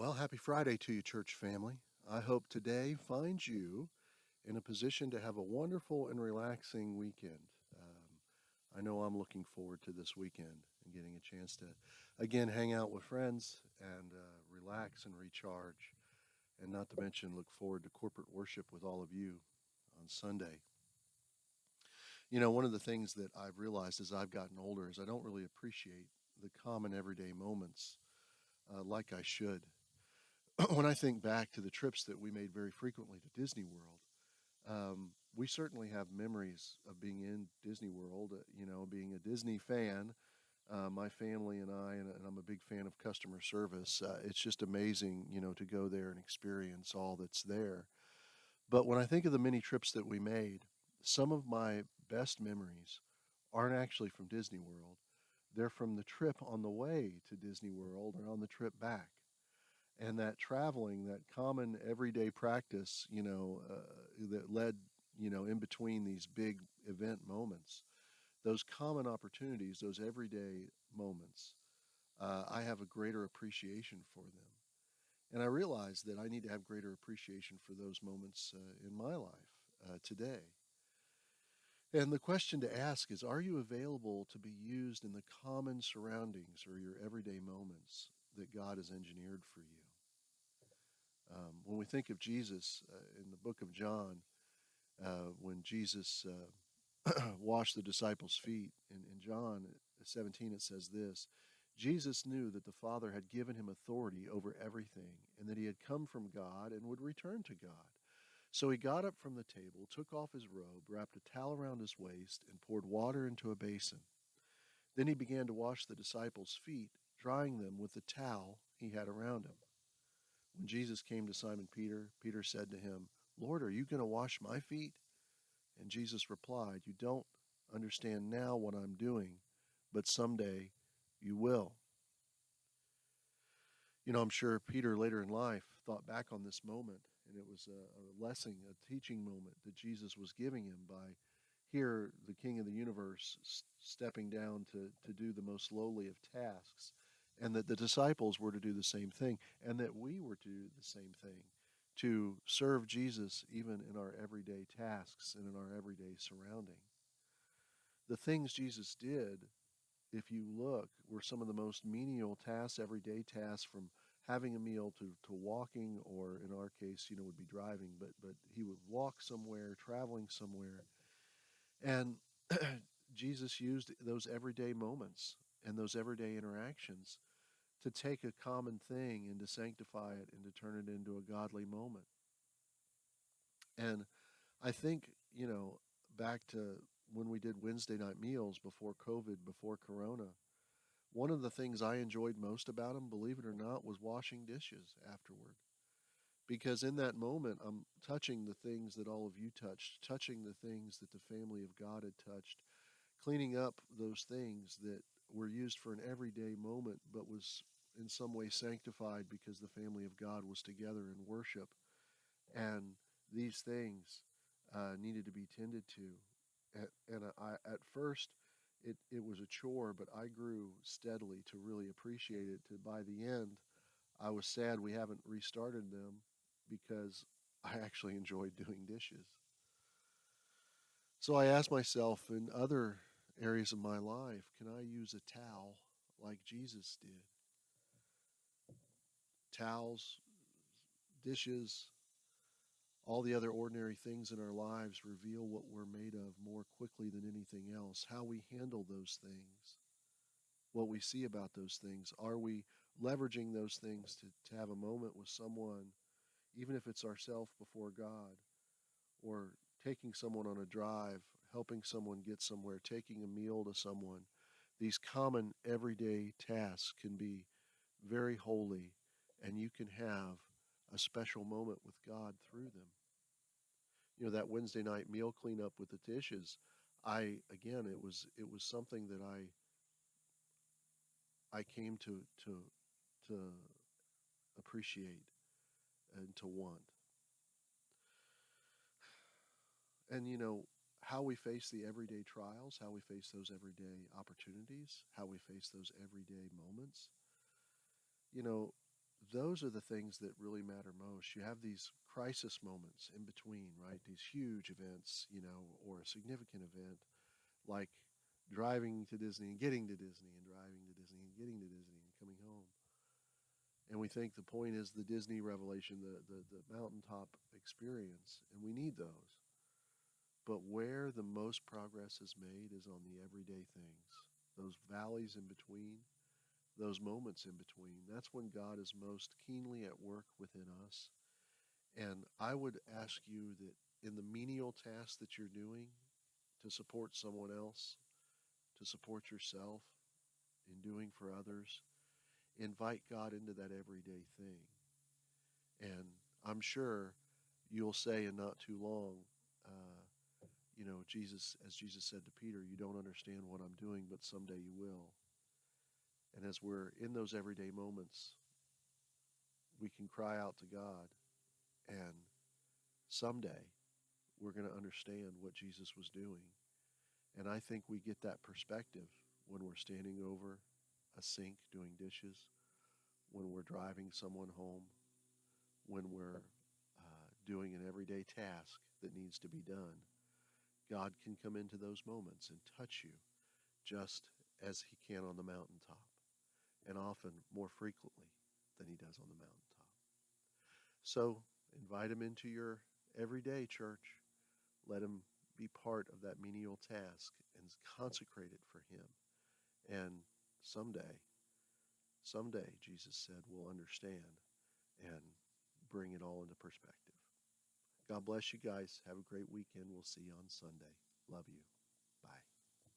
Well, happy Friday to you, church family. I hope today finds you in a position to have a wonderful and relaxing weekend. I know I'm looking forward to this weekend and getting a chance to, again, hang out with friends and relax and recharge, and not to mention look forward to corporate worship with all of you on Sunday. You know, one of the things that I've realized as I've gotten older is I don't really appreciate the common everyday moments like I should. When I think back to the trips that we made very frequently to Disney World, we certainly have memories of being in Disney World, being a Disney fan. My family and I, and I'm a big fan of customer service. It's just amazing, to go there and experience all that's there. But when I think of the many trips that we made, some of my best memories aren't actually from Disney World. They're from the trip on the way to Disney World and on the trip back. And that traveling, that common everyday practice, that led, in between these big event moments, those common opportunities, those everyday moments, I have a greater appreciation for them. And I realize that I need to have greater appreciation for those moments in my life today. And the question to ask is, are you available to be used in the common surroundings or your everyday moments that God has engineered for you? When we think of Jesus in the book of John, when Jesus washed the disciples' feet, in John 17 it says this: Jesus knew that the Father had given him authority over everything, and that he had come from God and would return to God. So he got up from the table, took off his robe, wrapped a towel around his waist, and poured water into a basin. Then he began to wash the disciples' feet, drying them with the towel he had around him. When Jesus came to Simon Peter, Peter said to him, Lord, are you going to wash my feet? And Jesus replied, You don't understand now what I'm doing, but someday you will. I'm sure Peter later in life thought back on this moment, and it was a lesson, a teaching moment that Jesus was giving him by here, the King of the universe stepping down to do the most lowly of tasks, and that the disciples were to do the same thing, and that we were to do the same thing, to serve Jesus even in our everyday tasks and in our everyday surrounding. The things Jesus did, if you look, were some of the most menial tasks, everyday tasks, from having a meal to walking, or in our case, would be driving, but he would walk somewhere, traveling somewhere. And Jesus used those everyday moments and those everyday interactions to take a common thing and to sanctify it and to turn it into a godly moment. And I think, back to when we did Wednesday night meals before COVID, before Corona, one of the things I enjoyed most about them, believe it or not, was washing dishes afterward. Because in that moment, I'm touching the things that all of you touched, touching the things that the family of God had touched, cleaning up those things that were used for an everyday moment, but was in some way sanctified because the family of God was together in worship. And these things needed to be tended to. At first, it was a chore, but I grew steadily to really appreciate it. To by the end, I was sad we haven't restarted them because I actually enjoyed doing dishes. So I asked myself, in other areas of my life, can I use a towel like Jesus did? Towels, dishes, all the other ordinary things in our lives reveal what we're made of more quickly than anything else. How we handle those things, what we see about those things. Are we leveraging those things to have a moment with someone, even if it's ourselves before God, or taking someone on a drive, helping someone get somewhere, taking a meal to someone? These common everyday tasks can be very holy, and you can have a special moment with God through them. That Wednesday night meal cleanup with the dishes, I again, it was something that I came to appreciate and to want. And how we face the everyday trials, how we face those everyday opportunities, how we face those everyday moments. You know, those are the things that really matter most. You have these crisis moments in between, right? These huge events, or a significant event like driving to Disney and getting to Disney and driving to Disney and getting to Disney and coming home. And we think the point is the Disney revelation, the mountaintop experience, and we need those. But where the most progress is made is on the everyday things, those valleys in between, those moments in between. That's when God is most keenly at work within us. And I would ask you that in the menial tasks that you're doing to support someone else, to support yourself, in doing for others, invite God into that everyday thing. And I'm sure you'll say in not too long, Jesus, as Jesus said to Peter, you don't understand what I'm doing, but someday you will. And as we're in those everyday moments, we can cry out to God, and someday we're going to understand what Jesus was doing. And I think we get that perspective when we're standing over a sink doing dishes, when we're driving someone home, when we're doing an everyday task that needs to be done. God can come into those moments and touch you just as he can on the mountaintop, and often more frequently than he does on the mountaintop. So invite him into your everyday church. Let him be part of that menial task and consecrate it for him. And someday, Jesus said, we'll understand and bring it all into perspective. God bless you guys. Have a great weekend. We'll see you on Sunday. Love you.